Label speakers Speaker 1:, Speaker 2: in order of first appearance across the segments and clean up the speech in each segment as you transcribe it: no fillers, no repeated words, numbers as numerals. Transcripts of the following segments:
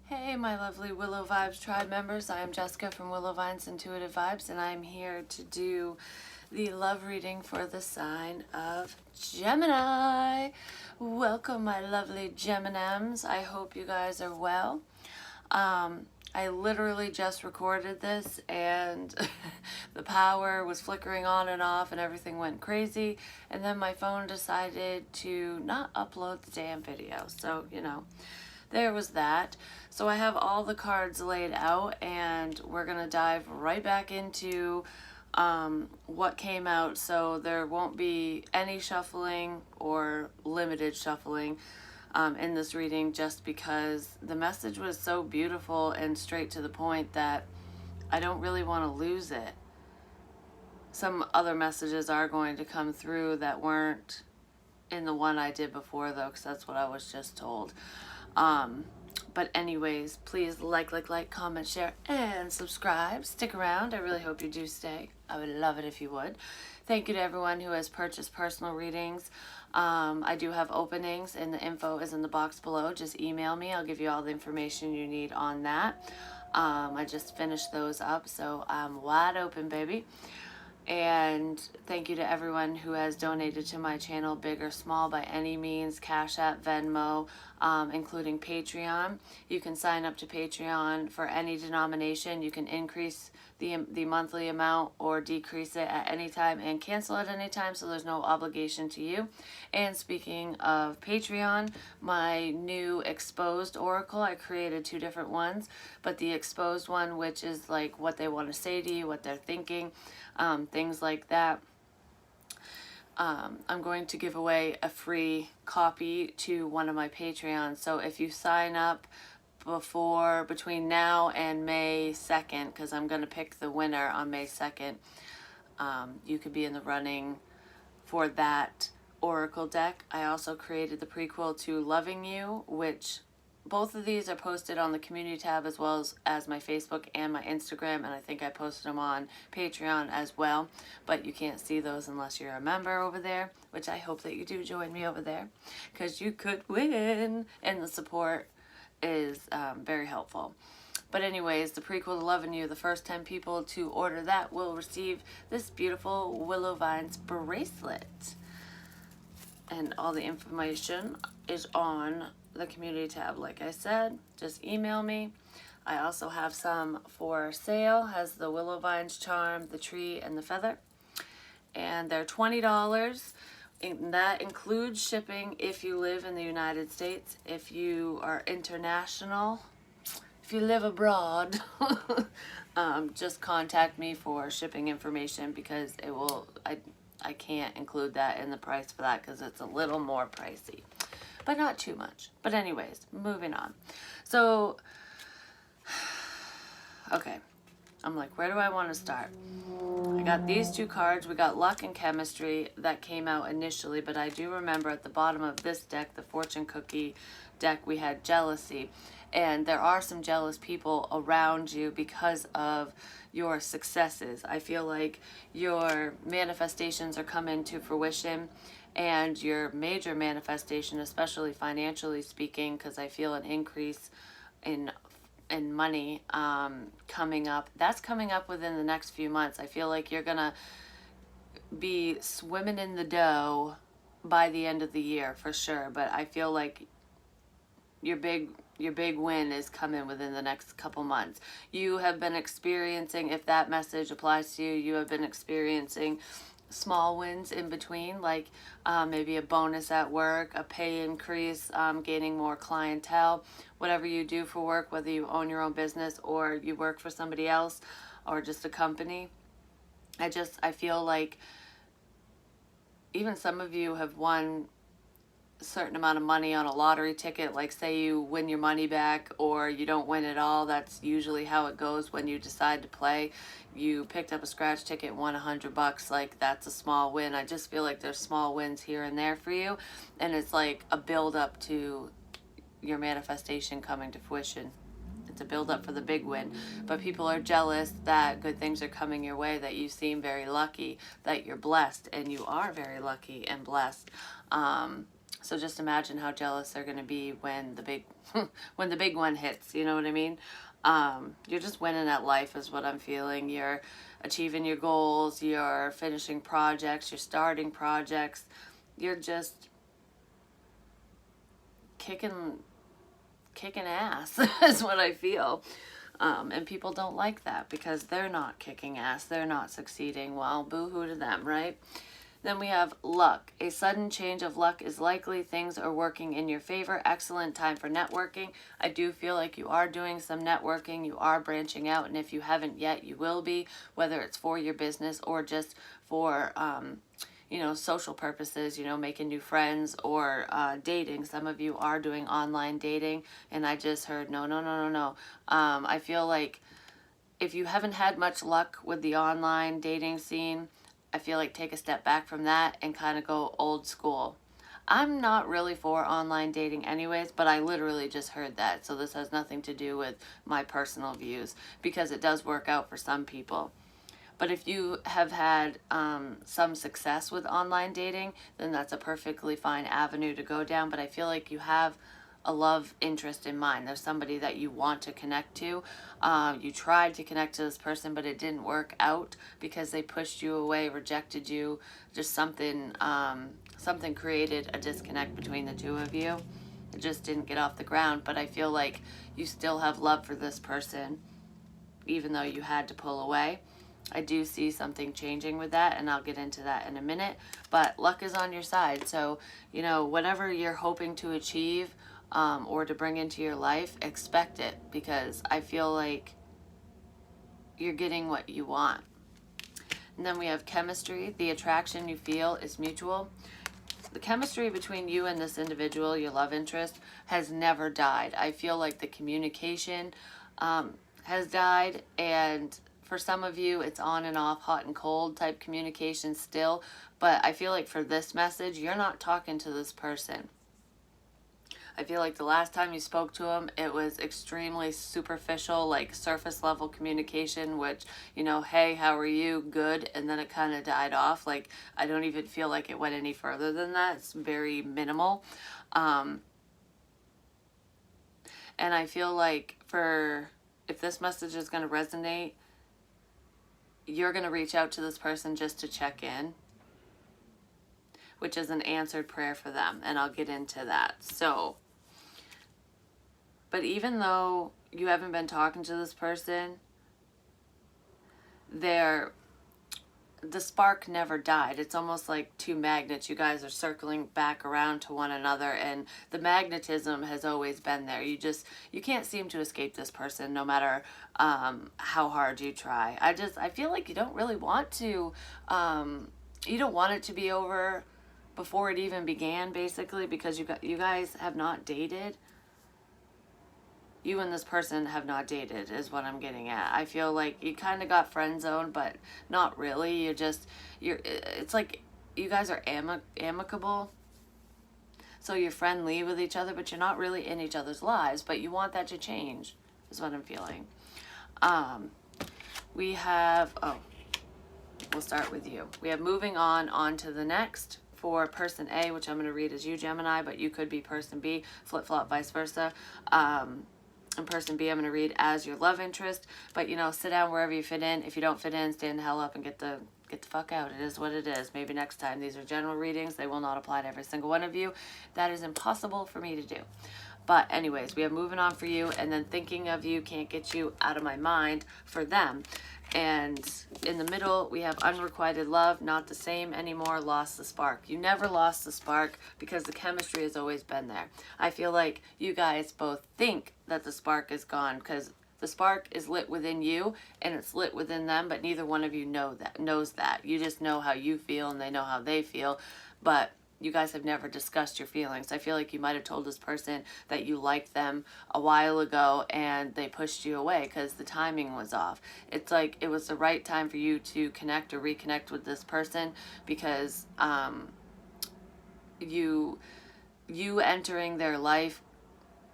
Speaker 1: Hey, my lovely Willow Vibes tribe members. I am Jessica from Willow Vines Intuitive Vibes, and I'm here to do the love reading for the sign of Gemini. Welcome, my lovely Geminems. I hope you guys are well. I literally just recorded this, and the power was flickering on and off, and everything went crazy. And then my phone decided to not upload the damn video. So, there was that. So I have all the cards laid out, and we're going to dive right back into what came out. So there won't be any shuffling or limited shuffling in this reading, just because the message was so beautiful and straight to the point that I don't really want to lose it. Some other messages are going to come through that weren't in the one I did before, though, because that's what I was just told. But anyways, please like, comment, share, and subscribe. Stick around. I really hope you do stay. I would love it if you would. Thank you to everyone who has purchased personal readings. I do have openings, and the info is in the box below. Just email me. I'll give you all the information you need on that. I just finished those up, so I'm wide open, baby. And thank you to everyone who has donated to my channel, big or small, by any means, Cash App, Venmo, including Patreon. You can sign up to Patreon for any denomination. You can increase the monthly amount or decrease it at any time and cancel at any time, so there's no obligation to you. And speaking of Patreon, my new exposed oracle, I created 2 different ones, but the exposed one, which is like what they want to say to you, what they're thinking, things like that. I'm going to give away a free copy to one of my Patreons. So if you sign up between now and May 2nd, because I'm going to pick the winner on May 2nd, you could be in the running for that oracle deck. I also created the prequel to Loving You, which both of these are posted on the community tab, as well as my Facebook and my Instagram, and I think I posted them on Patreon as well, but you can't see those unless you're a member over there, which I hope that you do join me over there, because you could win, and the support is very helpful. But anyways, the prequel to Loving You, the first 10 people to order that will receive this beautiful Willow Vines bracelet. And all the information is on the community tab, like I said. Just email me. I also have some for sale. Has the Willow Vines charm, the tree, and the feather. And they're $20. And that includes shipping if you live in the United States. If you are international, if you live abroad, just contact me for shipping information, because it will, I can't include that in the price for that because it's a little more pricey, but not too much. But anyways, moving on. So, okay, I'm like, where do I want to start? I got these 2 cards. We got Luck and Chemistry that came out initially, but I do remember at the bottom of this deck, the Fortune Cookie deck, we had Jealousy. And there are some jealous people around you because of your successes. I feel like your manifestations are coming to fruition, and your major manifestation, especially financially speaking, because I feel an increase in money coming up. That's coming up within the next few months. I feel like you're gonna be swimming in the dough by the end of the year for sure, but I feel like your big win is coming within the next couple months. You have been experiencing, if that message applies to you, you have been experiencing small wins in between, like maybe a bonus at work, a pay increase, gaining more clientele, whatever you do for work, whether you own your own business or you work for somebody else or just a company. I feel like even some of you have won a certain amount of money on a lottery ticket. Like, say you win your money back or you don't win at all. That's usually how it goes when you decide to play. You picked up a scratch ticket, won $100. Like, that's a small win. I just feel like there's small wins here and there for you, and it's like a build up to your manifestation coming to fruition. It's a build up for the big win. But people are jealous that good things are coming your way, that you seem very lucky, that you're blessed, and you are very lucky and blessed. So just imagine how jealous they're going to be when the big when the big one hits, you know what I mean? You're just winning at life is what I'm feeling. You're achieving your goals, you're finishing projects, you're starting projects. You're just kicking ass is what I feel. And people don't like that because they're not kicking ass. They're not succeeding. Well, boo-hoo to them, right? Then we have luck. A sudden change of luck is likely. Things are working in your favor. Excellent time for networking. I do feel like you are doing some networking. You are branching out. And if you haven't yet, you will be, whether it's for your business or just for, social purposes, making new friends or dating. Some of you are doing online dating. And I just heard, no, no, no, no, no. I feel like if you haven't had much luck with the online dating scene, I feel like take a step back from that and kind of go old school. I'm not really for online dating anyways, but I literally just heard that. So this has nothing to do with my personal views because it does work out for some people. But if you have had some success with online dating, then that's a perfectly fine avenue to go down. But I feel like you have a love interest in mind. There's somebody that you want to connect to. You tried to connect to this person, but it didn't work out because they pushed you away, rejected you. Just something created a disconnect between the two of you. It just didn't get off the ground. But I feel like you still have love for this person, even though you had to pull away. I do see something changing with that, and I'll get into that in a minute. But luck is on your side. So, whatever you're hoping to achieve, or to bring into your life, expect it, because I feel like you're getting what you want. And then we have chemistry. The attraction you feel is mutual. The chemistry between you and this individual, your love interest, has never died. I feel like the communication has died, and for some of you, it's on and off, hot and cold type communication still. But I feel like for this message, you're not talking to this person. I feel like the last time you spoke to him, it was extremely superficial, like surface level communication, which, hey, how are you? Good. And then it kind of died off. Like, I don't even feel like it went any further than that. It's very minimal. And I feel like if this message is going to resonate, you're going to reach out to this person just to check in, which is an answered prayer for them. And I'll get into that. But even though you haven't been talking to this person, the spark never died. It's almost like two magnets. You guys are circling back around to one another, and the magnetism has always been there. You can't seem to escape this person no matter how hard you try. I feel like you don't really want to, you don't want it to be over before it even began, basically, because you guys have not dated. You and this person have not dated is what I'm getting at. I feel like you kind of got friend zoned, but not really. It's like you guys are amicable. So you're friendly with each other, but you're not really in each other's lives, but you want that to change is what I'm feeling. We have, we'll start with you. We have moving on to the next for person A, which I'm going to read as you, Gemini, but you could be person B, flip-flop, vice versa. And person B, I'm going to read as your love interest. But, sit down wherever you fit in. If you don't fit in, stand the hell up and get the fuck out. It is what it is. Maybe next time. These are general readings. They will not apply to every single one of you. That is impossible for me to do. But anyways, we have moving on for you, and then thinking of you, can't get you out of my mind for them. And in the middle, we have unrequited love, not the same anymore, lost the spark. You never lost the spark because the chemistry has always been there. I feel like you guys both think that the spark is gone because the spark is lit within you and it's lit within them, but neither one of you knows that. You just know how you feel and they know how they feel, but you guys have never discussed your feelings. I feel like you might have told this person that you liked them a while ago and they pushed you away because the timing was off. It's like it was the right time for you to connect or reconnect with this person because you entering their life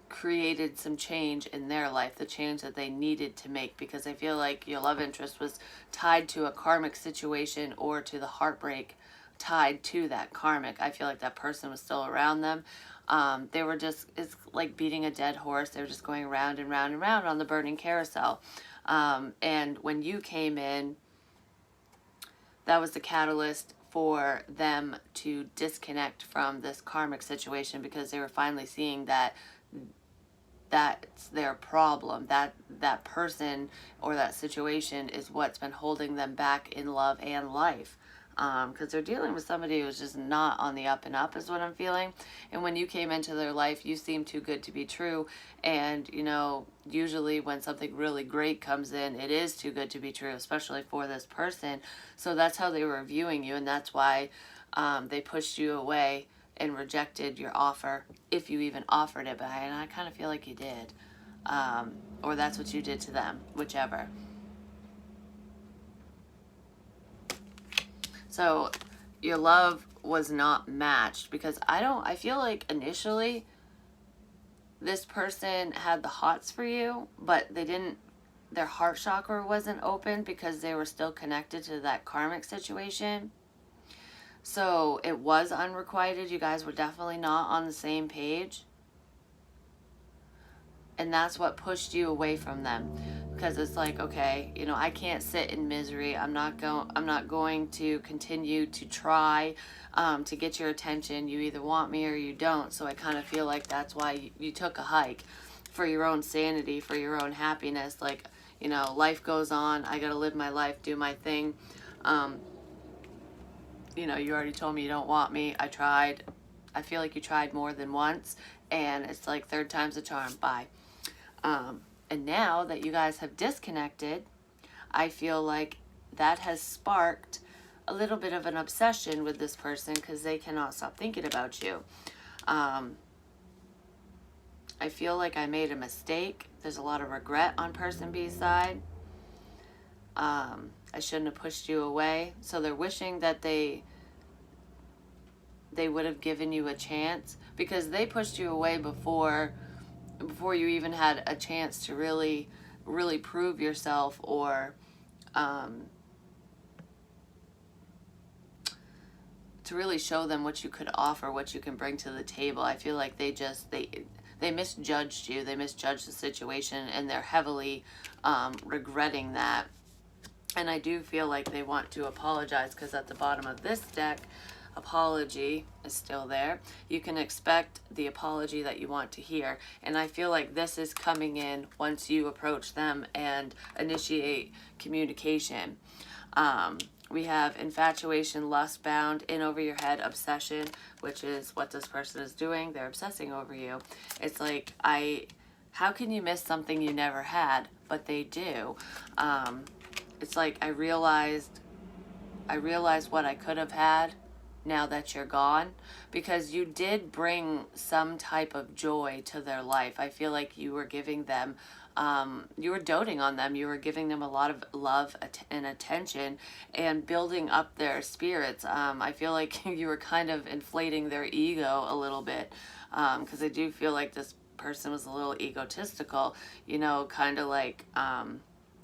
Speaker 1: created some change in their life, the change that they needed to make, because I feel like your love interest was tied to a karmic situation or to the heartbreak tied to that karmic. I feel like that person was still around them. They were just, it's like beating a dead horse. They were just going round and round and round on the burning carousel. And when you came in, that was the catalyst for them to disconnect from this karmic situation, because they were finally seeing that that's their problem. That person or that situation is what's been holding them back in love and life. Because they're dealing with somebody who's just not on the up and up, is what I'm feeling. And when you came into their life, you seemed too good to be true. And, you know, usually when something really great comes in, it is too good to be true, especially for this person. So that's how they were viewing you, and that's why they pushed you away and rejected your offer, if you even offered it. But I kind of feel like you did. Or that's what you did to them, whichever. So your love was not matched, because I feel like initially this person had the hots for you, but they didn't, their heart chakra wasn't open because they were still connected to that karmic situation. So it was unrequited. You guys were definitely not on the same page. And that's what pushed you away from them, because it's like, okay, you know, I can't sit in misery. I'm not going to continue to try to get your attention. You either want me or you don't. So I kind of feel like that's why you took a hike, for your own sanity, for your own happiness. Like, you know, life goes on. I got to live my life, do my thing. You know, you already told me you don't want me. I tried. I feel like you tried more than once, and it's like third time's a charm. Bye. And now that you guys have disconnected, I feel like that has sparked a little bit of an obsession with this person, because they cannot stop thinking about you. I feel like I made a mistake. There's a lot of regret on person B's side. I shouldn't have pushed you away. So they're wishing that they would have given you a chance, because they pushed you away before you even had a chance to really prove yourself, or to really show them what you could offer, what you can bring to the table. I feel like they misjudged you. They misjudged the situation, and they're heavily regretting that. And I do feel like they want to apologize, because at the bottom of this deck, apology is still there. You can expect the apology that you want to hear. And I feel like this is coming in once you approach them and initiate communication. We have infatuation, lust bound, in over your head, obsession, which is what this person is doing. They're obsessing over you. It's like, how can you miss something you never had? But they do. It's like, I realized what I could have had now that you're gone, because you did bring some type of joy to their life. I feel like you were giving them, you were doting on them. You were giving them a lot of love and attention, and building up their spirits. I feel like you were kind of inflating their ego a little bit, because I do feel like this person was a little egotistical, you know, kind of like,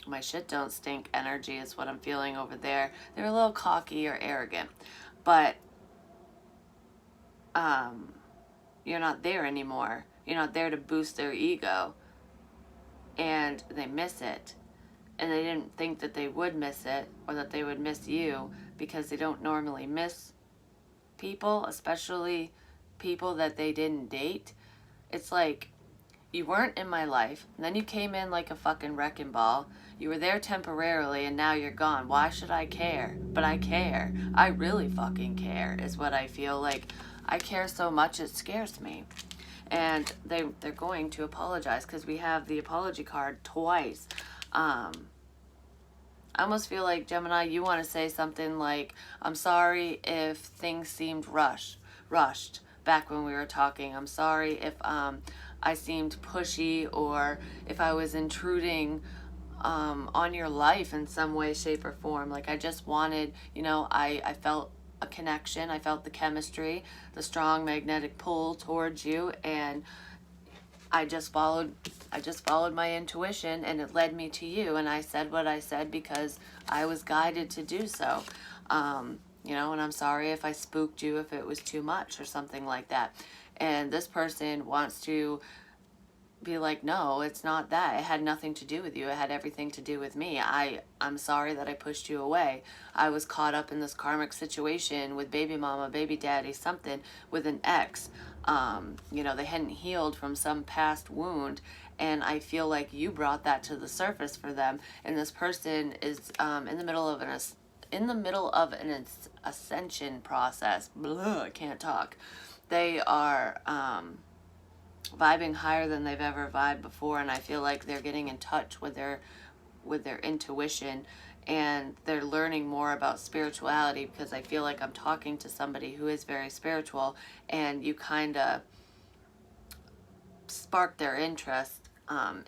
Speaker 1: my shit don't stink energy is what I'm feeling over there. They're a little cocky or arrogant, but you're not there anymore. You're not there to boost their ego, and they miss it. And they didn't think that they would miss it, or that they would miss you, because they don't normally miss people, especially people that they didn't date. It's like, you weren't in my life, and then you came in like a fucking wrecking ball. You were there temporarily, and now you're gone. Why should I care? But I care. I really fucking care, is what I feel like. I care so much it scares me. And they're going to apologize, because we have the apology card twice. I almost feel like, Gemini, you want to say something like, I'm sorry if things seemed rushed back when we were talking. I'm sorry if I seemed pushy, or if I was intruding on your life in some way, shape, or form. Like, I just wanted, you know, I felt a connection. I felt the chemistry, the strong magnetic pull towards you, and I just followed my intuition, and it led me to you, and I said what I said because I was guided to do so. you know, and I'm sorry if I spooked you, if it was too much or something like that. And this person wants to be like, no, it's not that. It had nothing to do with you. It had everything to do with me. I'm sorry that I pushed you away. I was caught up in this karmic situation with baby mama, baby daddy, something with an ex. You know, they hadn't healed from some past wound. And I feel like you brought that to the surface for them. And this person is in the middle of an ascension process. Blah, I can't talk. They are vibing higher than they've ever vibed before, and I feel like they're getting in touch with their intuition, and they're learning more about spirituality, because I feel like I'm talking to somebody who is very spiritual, and you kind of spark their interest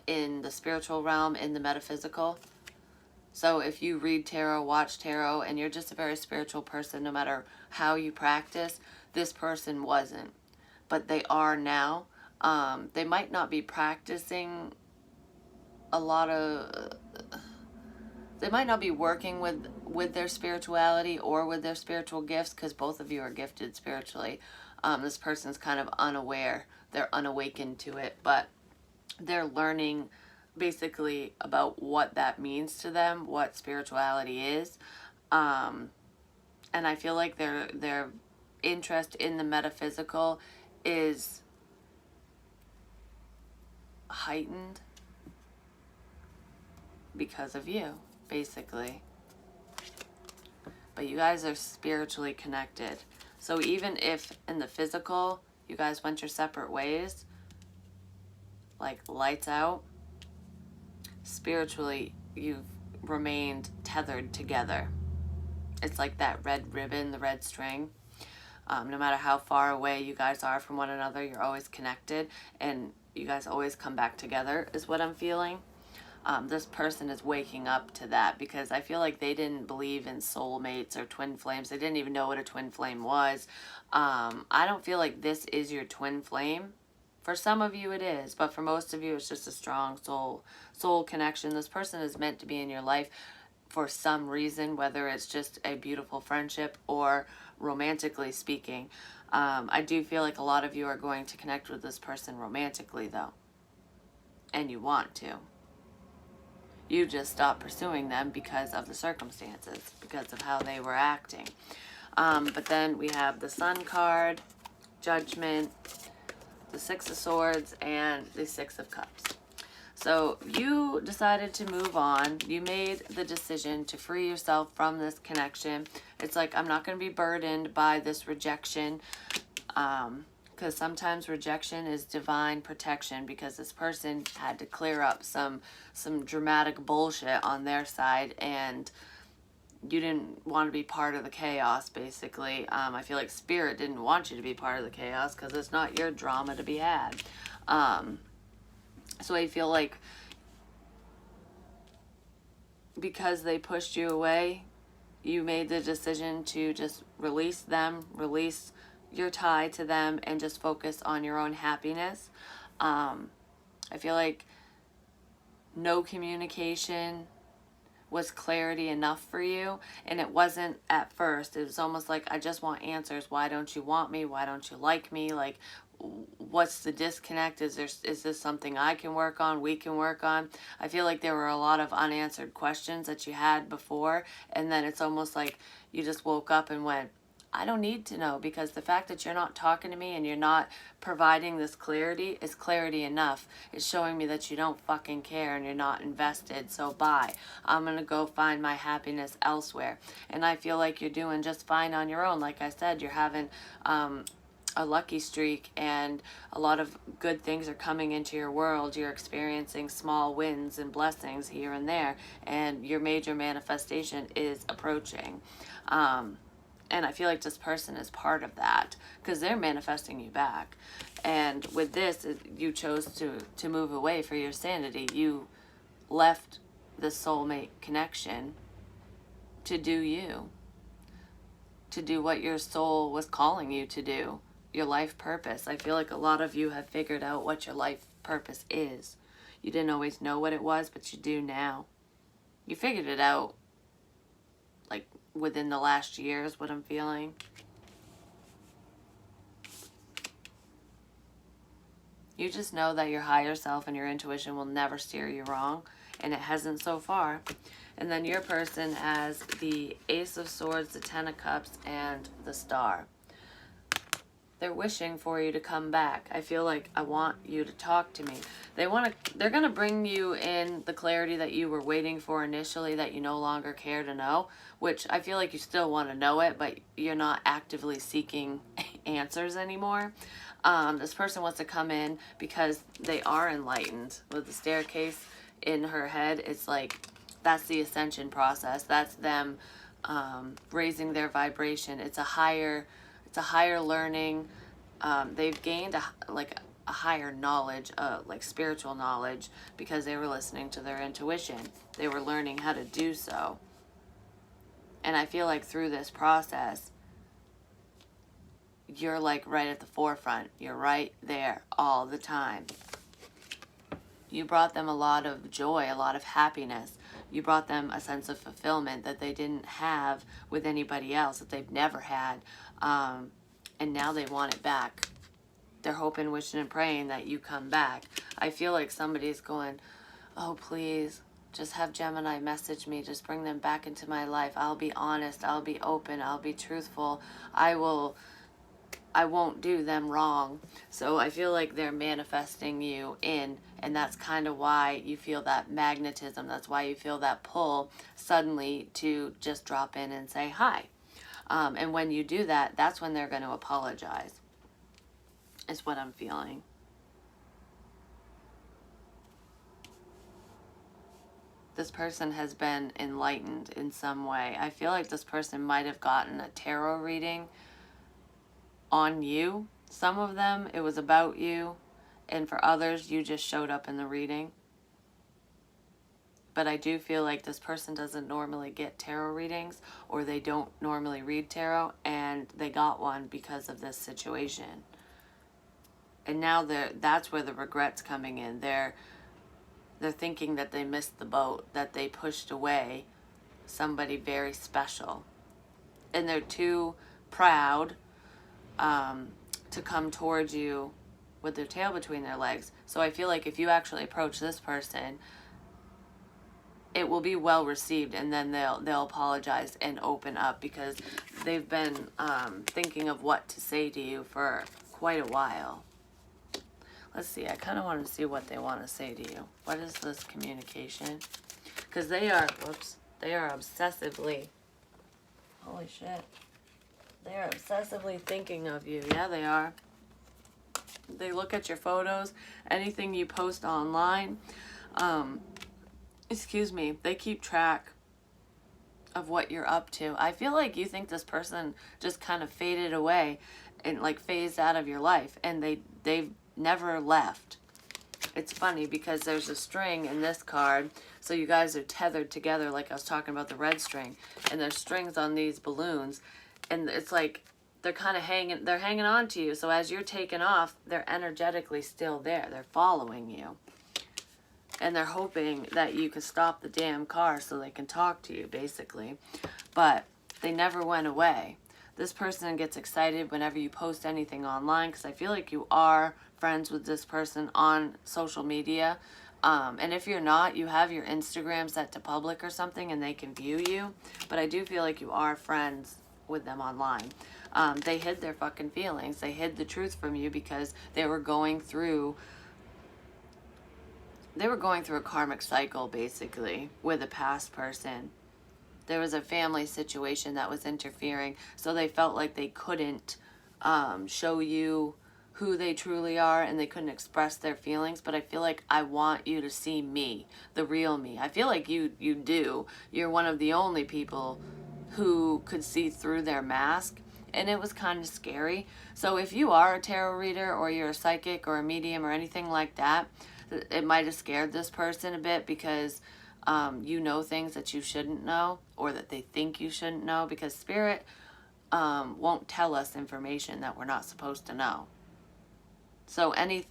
Speaker 1: in the spiritual realm, in the metaphysical. So if you read tarot, watch tarot, and you're just a very spiritual person, no matter how you practice, this person wasn't, but they are now. They might not be practicing a lot of, they might not be working with their spirituality or with their spiritual gifts, because both of you are gifted spiritually. This person's kind of unaware. They're unawakened to it, but they're learning basically about what that means to them, what spirituality is. And I feel like their interest in the metaphysical is heightened because of you, basically. But you guys are spiritually connected. So even if in the physical you guys went your separate ways, like lights out, spiritually you've remained tethered together. It's like that red ribbon, the red string. No matter how far away you guys are from one another, you're always connected, and you guys always come back together, is what I'm feeling. This person is waking up to that, because I feel like they didn't believe in soulmates or twin flames. They didn't even know what a twin flame was. I don't feel like this is your twin flame. For some of you it is, but for most of you it's just a strong soul connection. This person is meant to be in your life for some reason, whether it's just a beautiful friendship or romantically speaking. I do feel like a lot of you are going to connect with this person romantically, though. And you want to. You just stopped pursuing them because of the circumstances, because of how they were acting. But then we have the Sun card, Judgment, the Six of Swords, and the Six of Cups. So you decided to move on. You made the decision to free yourself from this connection. It's like, I'm not going to be burdened by this rejection, because sometimes rejection is divine protection, because this person had to clear up some dramatic bullshit on their side, and you didn't want to be part of the chaos, basically. I feel like Spirit didn't want you to be part of the chaos, because it's not your drama to be had. So I feel like because they pushed you away, you made the decision to just release them, release your tie to them, and just focus on your own happiness. I feel like no communication was clarity enough for you, and it wasn't at first. It was almost like, I just want answers. Why don't you want me? Why don't you like me? Like, what's the disconnect? Is this something I can work on, we can work on? I feel like there were a lot of unanswered questions that you had before, and then it's almost like you just woke up and went, I don't need to know, because the fact that you're not talking to me and you're not providing this clarity is clarity enough. It's showing me that you don't fucking care and you're not invested. So bye. I'm going to go find my happiness elsewhere. And I feel like you're doing just fine on your own. Like I said, you're having a lucky streak, and a lot of good things are coming into your world. You're experiencing small wins and blessings here and there, and your major manifestation is approaching. And I feel like this person is part of that, because they're manifesting you back. And with this, you chose to move away for your sanity. You left the soulmate connection to do you, to do what your soul was calling you to do, your life purpose. I feel like a lot of you have figured out what your life purpose is. You didn't always know what it was, but you do now. You figured it out like within the last year is what I'm feeling. You just know that your higher self and your intuition will never steer you wrong, and it hasn't so far. And then your person has the Ace of Swords, the Ten of Cups, and the Star. They're wishing for you to come back. I feel like I want you to talk to me. They're going to bring you in the clarity that you were waiting for initially, that you no longer care to know, which I feel like you still want to know it, but you're not actively seeking answers anymore. This person wants to come in because they are enlightened. With the staircase in her head, it's like that's the ascension process. That's them raising their vibration. It's a higher learning. They've gained a higher knowledge, like spiritual knowledge, because they were listening to their intuition. They were learning how to do so. And I feel like through this process, you're like right at the forefront. You're right there all the time. You brought them a lot of joy, a lot of happiness. You brought them a sense of fulfillment that they didn't have with anybody else, that they've never had. And now they want it back. They're hoping, wishing, and praying that you come back. I feel like somebody's going, oh, please, just have Gemini message me. Just bring them back into my life. I'll be honest. I'll be open. I'll be truthful. I won't do them wrong. So I feel like they're manifesting you in, and that's kind of why you feel that magnetism. That's why you feel that pull suddenly to just drop in and say hi. And when you do that, that's when they're going to apologize, is what I'm feeling. This person has been enlightened in some way. I feel like this person might have gotten a tarot reading on you. Some of them, it was about you, and for others, you just showed up in the reading. But I do feel like this person doesn't normally get tarot readings, or they don't normally read tarot, and they got one because of this situation. And now that's where the regret's coming in. They're thinking that they missed the boat, that they pushed away somebody very special. And they're too proud to come towards you with their tail between their legs. So I feel like if you actually approach this person, it will be well received, and then they'll apologize and open up, because they've been thinking of what to say to you for quite a while. Let's see, I kind of want to see what they want to say to you. What is this communication? Because they are obsessively, holy shit, they are obsessively thinking of you. Yeah, they are. They look at your photos, anything you post online. They keep track of what you're up to. I feel like you think this person just kind of faded away and like phased out of your life, and they've never left. It's funny because there's a string in this card, so you guys are tethered together, like I was talking about the red string, and there's strings on these balloons, and it's like they're kind of hanging on to you. So as you're taking off, they're energetically still there. They're following you. And they're hoping that you can stop the damn car so they can talk to you, basically. But they never went away. This person gets excited whenever you post anything online, because I feel like you are friends with this person on social media. And if you're not, you have your Instagram set to public or something, and they can view you. But I do feel like you are friends with them online. They hid their fucking feelings. They hid the truth from you because they were going through a karmic cycle, basically, with a past person. There was a family situation that was interfering, so they felt like they couldn't show you who they truly are, and they couldn't express their feelings. But I feel like I want you to see me, the real me. I feel like you do. You're one of the only people who could see through their mask, and it was kind of scary. So if you are a tarot reader, or you're a psychic or a medium or anything like that, it might have scared this person a bit, because you know things that you shouldn't know, or that they think you shouldn't know, because spirit won't tell us information that we're not supposed to know. So any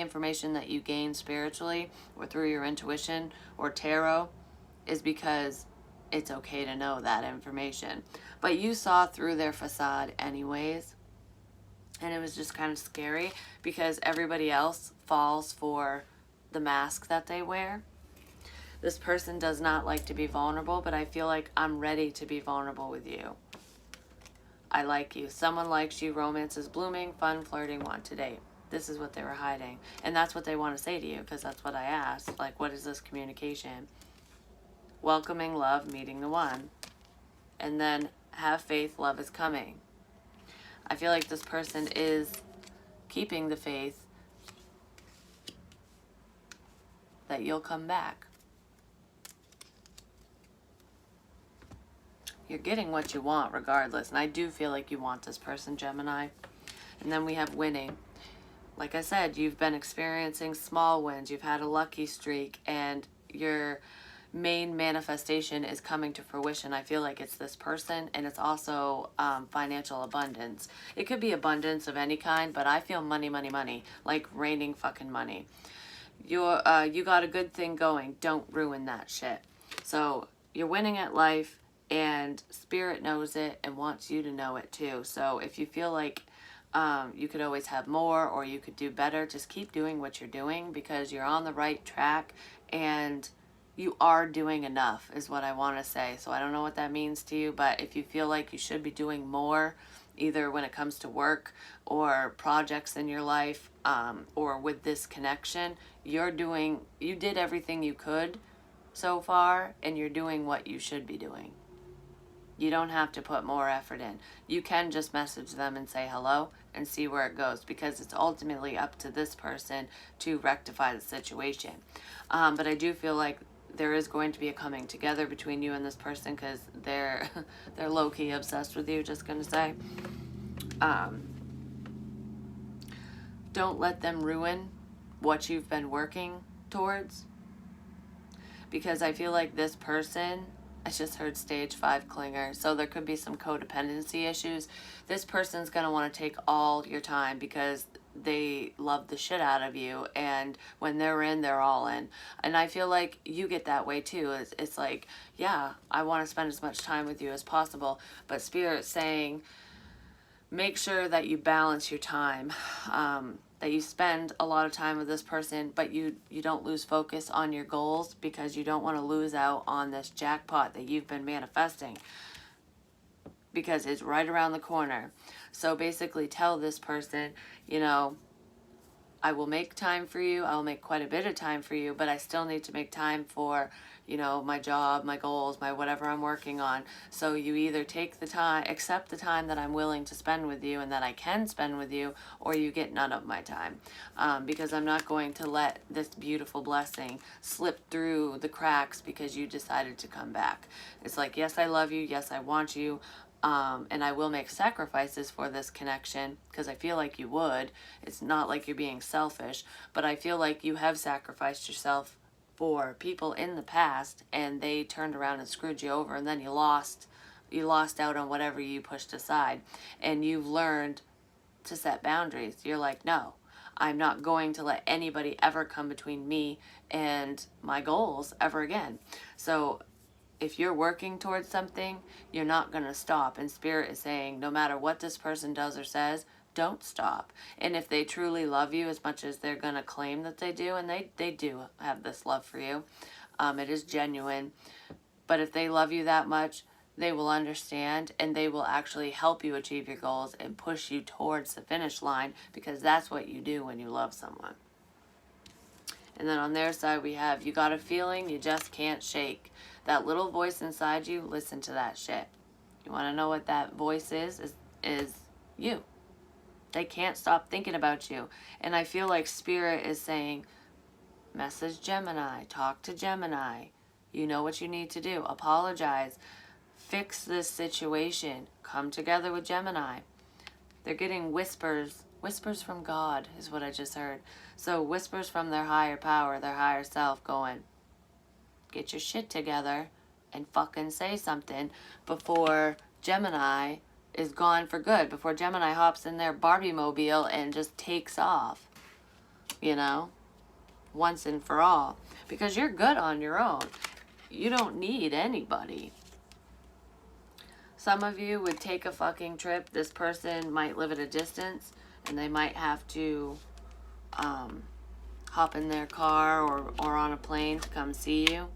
Speaker 1: information that you gain spiritually or through your intuition or tarot is because it's okay to know that information. But you saw through their facade anyways. And it was just kind of scary because everybody else falls for the mask that they wear. This person does not like to be vulnerable, but I feel like I'm ready to be vulnerable with you. I like you. Someone likes you. Romance is blooming. Fun, flirting, want to date. This is what they were hiding. And that's what they want to say to you, because that's what I asked. Like, what is this communication? Welcoming love, meeting the one. And then have faith, love is coming. I feel like this person is keeping the faith that you'll come back. You're getting what you want regardless. And I do feel like you want this person, Gemini. And then we have winning. Like I said, you've been experiencing small wins. You've had a lucky streak. And your main manifestation is coming to fruition. I feel like it's this person. And it's also financial abundance. It could be abundance of any kind. But I feel money, money, money. Like raining fucking money. You got a good thing going. Don't ruin that shit. So you're winning at life. And Spirit knows it and wants you to know it too. So if you feel like you could always have more or you could do better, just keep doing what you're doing because you're on the right track and you are doing enough is what I want to say. So I don't know what that means to you, but if you feel like you should be doing more, either when it comes to work or projects in your life or with this connection, you did everything you could so far and you're doing what you should be doing. You don't have to put more effort in. You can just message them and say hello and see where it goes because it's ultimately up to this person to rectify the situation. But I do feel like there is going to be a coming together between you and this person because they're low-key obsessed with you, just going to say. Don't let them ruin what you've been working towards because I feel like this person... I just heard stage 5 clinger. So there could be some codependency issues. This person's going to want to take all your time because they love the shit out of you. And when they're in, they're all in. And I feel like you get that way too. It's like, yeah, I want to spend as much time with you as possible. But Spirit's saying, make sure that you balance your time. That you spend a lot of time with this person, but you don't lose focus on your goals because you don't want to lose out on this jackpot that you've been manifesting because it's right around the corner. So basically tell this person, I will make time for you. I will make quite a bit of time for you, but I still need to make time for, my job, my goals, my whatever I'm working on. So you either take the time, accept the time that I'm willing to spend with you and that I can spend with you, or you get none of my time. Because I'm not going to let this beautiful blessing slip through the cracks because you decided to come back. It's like, yes, I love you. Yes, I want you. And I will make sacrifices for this connection because I feel like you would. It's not like you're being selfish, but I feel like you have sacrificed yourself for people in the past and they turned around and screwed you over and then you lost out on whatever you pushed aside and you've learned to set boundaries. You're like, no, I'm not going to let anybody ever come between me and my goals ever again. So if you're working towards something, you're not going to stop. And Spirit is saying, no matter what this person does or says, don't stop. And if they truly love you as much as they're going to claim that they do, and they do have this love for you, it is genuine. But if they love you that much, they will understand and they will actually help you achieve your goals and push you towards the finish line because that's what you do when you love someone. And then on their side, we have, you got a feeling you just can't shake. That little voice inside you, listen to that shit. You want to know what that voice is you. They can't stop thinking about you. And I feel like Spirit is saying, message Gemini, talk to Gemini. You know what you need to do. Apologize. Fix this situation. Come together with Gemini. They're getting whispers. Whispers from God is what I just heard. So whispers from their higher power, their higher self going, get your shit together and fucking say something before Gemini is gone for good, before Gemini hops in their Barbie mobile and just takes off, once and for all. Because you're good on your own. You don't need anybody. Some of you would take a fucking trip. This person might live at a distance and they might have to hop in their car or on a plane to come see you.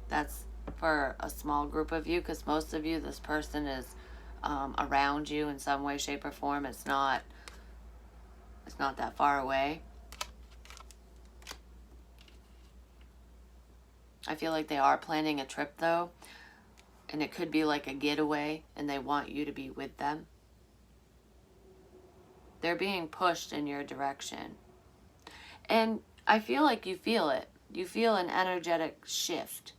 Speaker 1: That's for a small group of you, because most of you, this person is around you in some way, shape, or form. It's not that far away. I feel like they are planning a trip though, and it could be like a getaway and they want you to be with them. They're being pushed in your direction. And I feel like you feel it. You feel an energetic shift.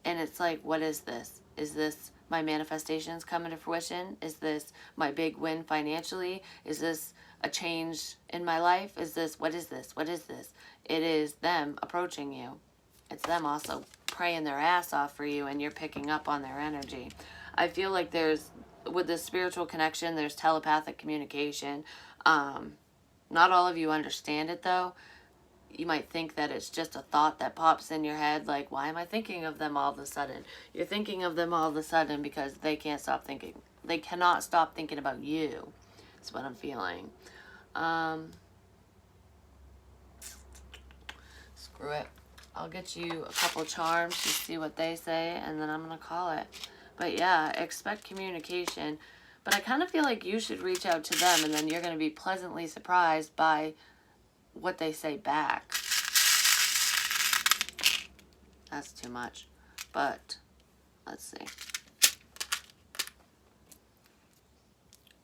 Speaker 1: And it's like, what is this? Is this my manifestations coming to fruition? Is this my big win financially? Is this a change in my life? What is this? What is this? It is them approaching you. It's them also praying their ass off for you, and you're picking up on their energy. I feel like with this spiritual connection, there's telepathic communication. Not all of you understand it though. You might think that it's just a thought that pops in your head, like, why am I thinking of them all of a sudden? You're thinking of them all of a sudden because they can't stop thinking. They cannot stop thinking about you. That's what I'm feeling. Screw it. I'll get you a couple charms to see what they say, and then I'm going to call it. But yeah, expect communication. But I kind of feel like you should reach out to them, and then you're going to be pleasantly surprised by what they say back. That's too much. But let's see.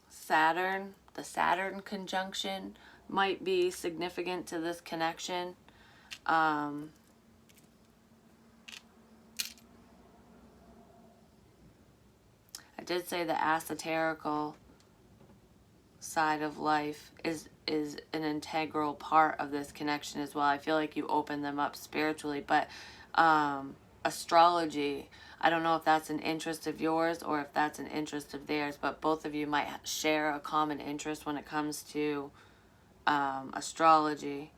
Speaker 1: Saturn, the Saturn conjunction might be significant to this connection. I did say the esoterical side of life is an integral part of this connection as well. I feel like you open them up spiritually, but astrology, I don't know if that's an interest of yours or if that's an interest of theirs, but both of you might share a common interest when it comes to astrology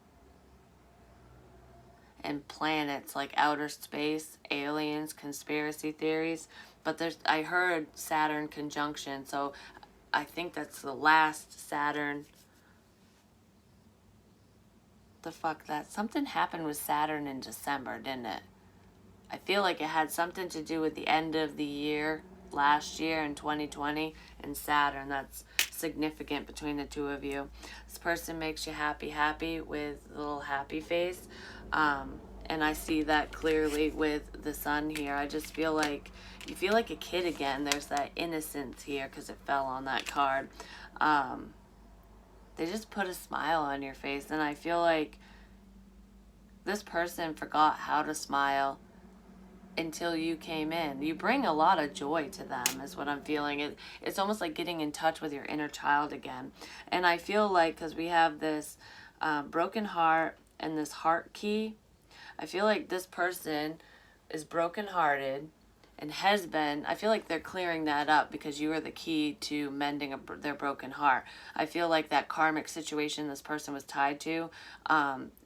Speaker 1: and planets like outer space, aliens, conspiracy theories. But I heard Saturn conjunction, so I think that's the last Saturn. Something happened with Saturn in December, didn't it? I feel like it had something to do with the end of the year, last year in 2020, and Saturn. That's significant between the two of you. This person makes you happy with a little happy face. And I see that clearly with the sun here. I just feel like you feel like a kid again. There's that innocence here because it fell on that card. They just put a smile on your face, and I feel like this person forgot how to smile until you came in. You bring a lot of joy to them is what I'm feeling. It's almost like getting in touch with your inner child again. And I feel like, because we have this broken heart and this heart key, I feel like this person is brokenhearted and has been. I feel like they're clearing that up because you are the key to mending their broken heart. I feel like that karmic situation this person was tied to,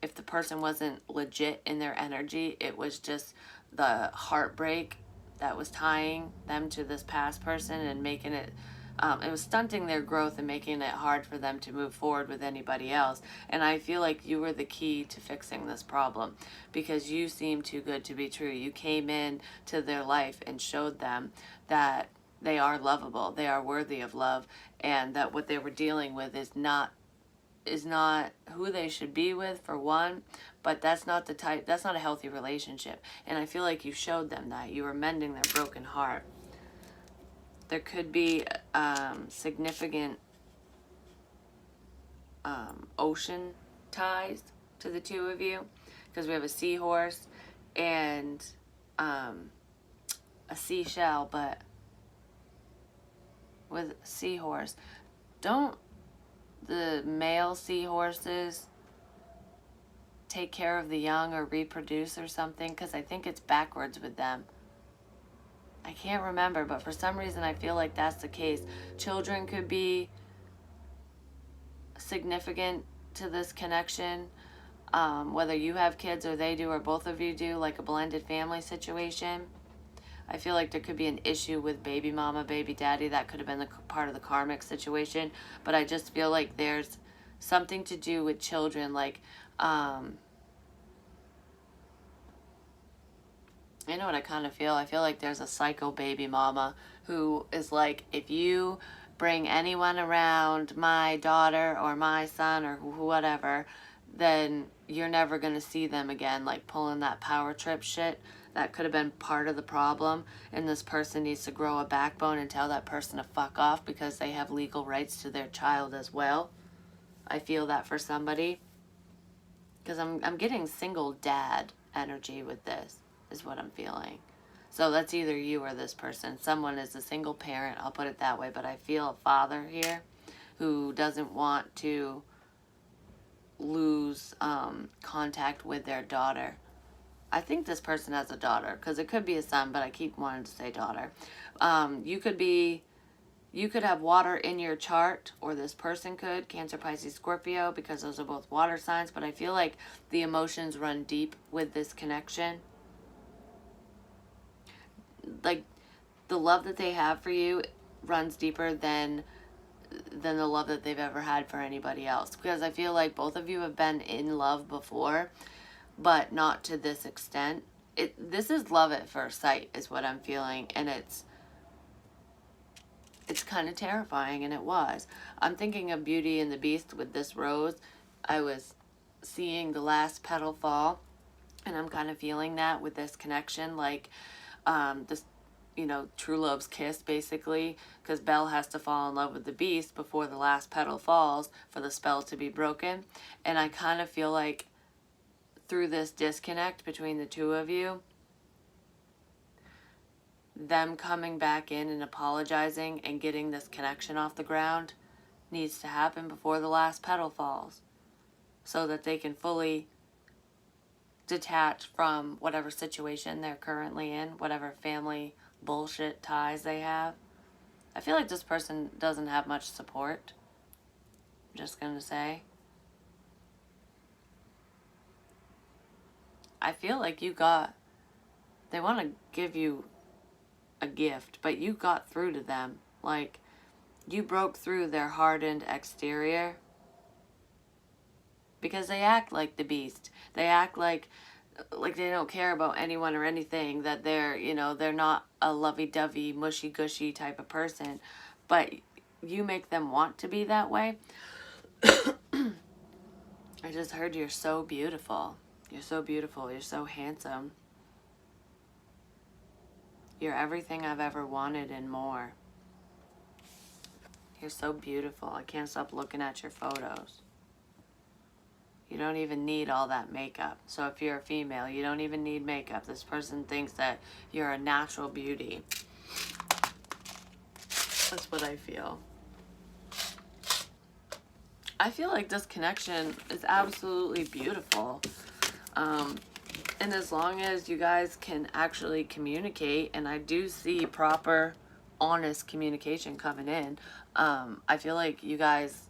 Speaker 1: if the person wasn't legit in their energy, it was just the heartbreak that was tying them to this past person and making it was stunting their growth and making it hard for them to move forward with anybody else. And I feel like you were the key to fixing this problem because you seem too good to be true. You came in to their life and showed them that they are lovable, they are worthy of love, and that what they were dealing with is not who they should be with, for one, but that's not a healthy relationship. And I feel like you showed them that you were mending their broken heart. There could be significant ocean ties to the two of you, because we have a seahorse and a seashell, but with seahorse, don't the male seahorses take care of the young or reproduce or something? Because I think it's backwards with them. I can't remember, but for some reason I feel like that's the case. Children could be significant to this connection, whether you have kids or they do or both of you do, like a blended family situation. I feel like there could be an issue with baby mama, baby daddy. That could have been the part of the karmic situation. But I just feel like there's something to do with children. Like, you know what I kind of feel? I feel like there's a psycho baby mama who is like, if you bring anyone around my daughter or my son or whatever, then you're never going to see them again. Like pulling that power trip shit. That could have been part of the problem. And this person needs to grow a backbone and tell that person to fuck off because they have legal rights to their child as well. I feel that for somebody. Because I'm getting single dad energy with this, is what I'm feeling. So that's either you or this person. Someone is a single parent, I'll put it that way. But I feel a father here who doesn't want to lose contact with their daughter. I think this person has a daughter, because it could be a son, but I keep wanting to say daughter. You could have water in your chart, or this person could, Cancer, Pisces, Scorpio, because those are both water signs. But I feel like the emotions run deep with this connection. Like, the love that they have for you runs deeper than the love that they've ever had for anybody else. Because I feel like both of you have been in love before, but not to this extent. This is love at first sight, is what I'm feeling, and it's kind of terrifying, and it was. I'm thinking of Beauty and the Beast with this rose. I was seeing the last petal fall, and I'm kind of feeling that with this connection, like this, true love's kiss, basically, because Belle has to fall in love with the Beast before the last petal falls for the spell to be broken. And I kind of feel like through this disconnect between the two of you, them coming back in and apologizing and getting this connection off the ground needs to happen before the last petal falls, so that they can fully detach from whatever situation they're currently in, whatever family bullshit ties they have. I feel like this person doesn't have much support. I'm just gonna say. I feel like they want to give you a gift, but you got through to them. Like, you broke through their hardened exterior, because they act like the Beast. They act like they don't care about anyone or anything, that they're not a lovey-dovey, mushy-gushy type of person, but you make them want to be that way. I just heard you're so beautiful. You're so beautiful. You're so handsome. You're everything I've ever wanted and more. You're so beautiful. I can't stop looking at your photos. You don't even need all that makeup. So if you're a female, you don't even need makeup. This person thinks that you're a natural beauty. That's what I feel. I feel like this connection is absolutely beautiful. And as long as you guys can actually communicate, and I do see proper, honest communication coming in, I feel like you guys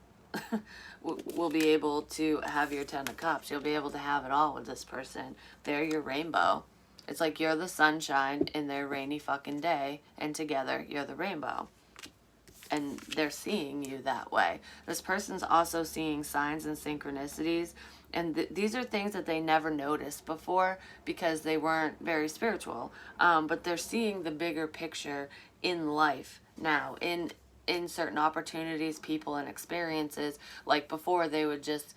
Speaker 1: will be able to have your 10 of cups. You'll be able to have it all with this person. They're your rainbow. It's like you're the sunshine in their rainy fucking day, and together you're the rainbow. And they're seeing you that way. This person's also seeing signs and synchronicities. And these are things that they never noticed before because they weren't very spiritual. But they're seeing the bigger picture in life now, in certain opportunities, people, and experiences. Like before, they would just,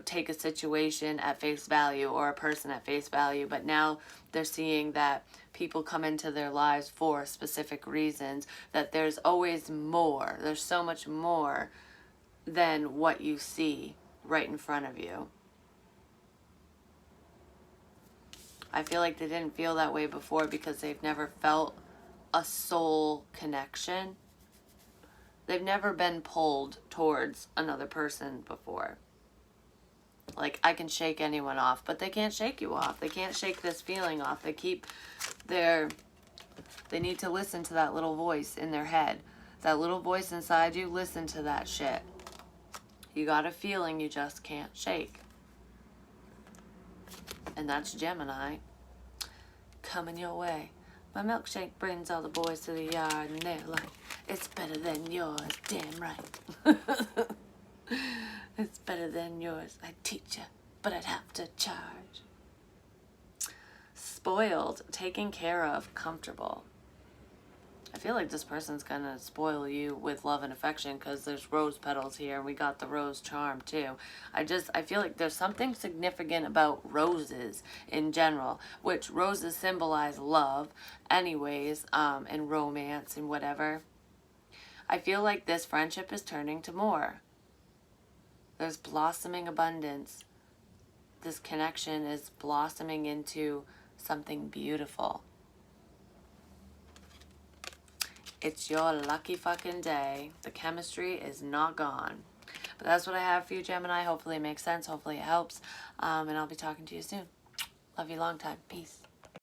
Speaker 1: take a situation at face value or a person at face value. But now they're seeing that people come into their lives for specific reasons, that there's always more. There's so much more than what you see right in front of you. I feel like they didn't feel that way before because they've never felt a soul connection. They've never been pulled towards another person before. Like, I can shake anyone off, but they can't shake you off. They can't shake this feeling off. They need to listen to that little voice in their head. That little voice inside you, listen to that shit. You got a feeling you just can't shake. And that's Gemini coming your way. My milkshake brings all the boys to the yard, and they're like, it's better than yours, damn right. It's better than yours. I'd teach you, but I'd have to charge. Spoiled, taken care of, comfortable. I feel like this person's gonna spoil you with love and affection because there's rose petals here and we got the rose charm too. I feel like there's something significant about roses in general, which roses symbolize love anyways, and romance and whatever. I feel like this friendship is turning to more. There's blossoming abundance. This connection is blossoming into something beautiful. It's your lucky fucking day. The chemistry is not gone. But that's what I have for you, Gemini. Hopefully it makes sense. Hopefully it helps. And I'll be talking to you soon. Love you long time. Peace.